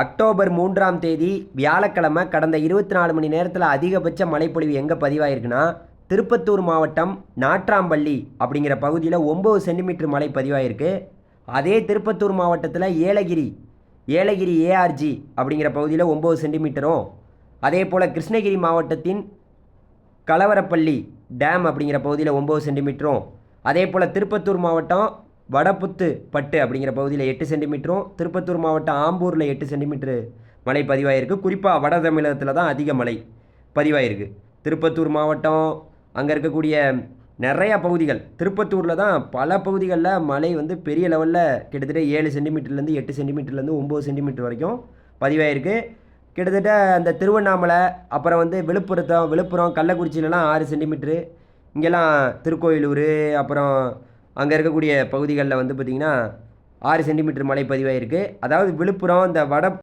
October 3ஆம் தேதி வியாழக்கிழமை கடந்த 24 மணி நேரத்தில் அதிகபட்ச மழைப்பொழிவு எங்கே பதிவாயிருக்குன்னா திருப்பத்தூர் மாவட்டம் நாட்ராம்பள்ளி அப்படிங்கிற பகுதியில் 9 சென்டிமீட்டர் மழை பதிவாயிருக்கு. அதே திருப்பத்தூர் மாவட்டத்தில் ஏலகிரி ஏஆர்ஜி அப்படிங்கிற பகுதியில் 9 சென்டிமீட்டரும், அதே போல் கிருஷ்ணகிரி மாவட்டத்தின் கலவரப்பள்ளி டேம் அப்படிங்கிற பகுதியில் 9 சென்டிமீட்டரும், அதே போல் திருப்பத்தூர் மாவட்டம் வடபுத்து பட்டு அப்படிங்கிற பகுதியில் 8 சென்டிமீட்டரும், திருப்பத்தூர் மாவட்டம் ஆம்பூரில் 8 சென்டிமீட்டர் மழை பதிவாயிருக்கு. குறிப்பாக வட தமிழகத்தில் தான் அதிக மழை பதிவாயிருக்கு. திருப்பத்தூர் மாவட்டம் அங்கே இருக்கக்கூடிய நிறையா பகுதிகள், திருப்பத்தூரில் தான் பல பகுதிகளில் மழை வந்து பெரிய லெவலில் கிட்டத்தட்ட 7 சென்டிமீட்டர்லேருந்து 8 சென்டிமீட்டர்லேருந்து 9 சென்டிமீட்டர் வரைக்கும் பதிவாயிருக்கு. கிட்டத்தட்ட அந்த திருவண்ணாமலை, அப்புறம் வந்து விழுப்புரம் கள்ளக்குறிச்சியிலலாம் 6 சென்டிமீட்ரு, இங்கெல்லாம் திருக்கோயிலூர், அப்புறம் அங்கே இருக்கக்கூடிய பகுதிகளில் வந்து பார்த்திங்கன்னா 6 சென்டிமீட்டர் மழை பதிவாயிருக்கு. அதாவது விழுப்புரம், இந்த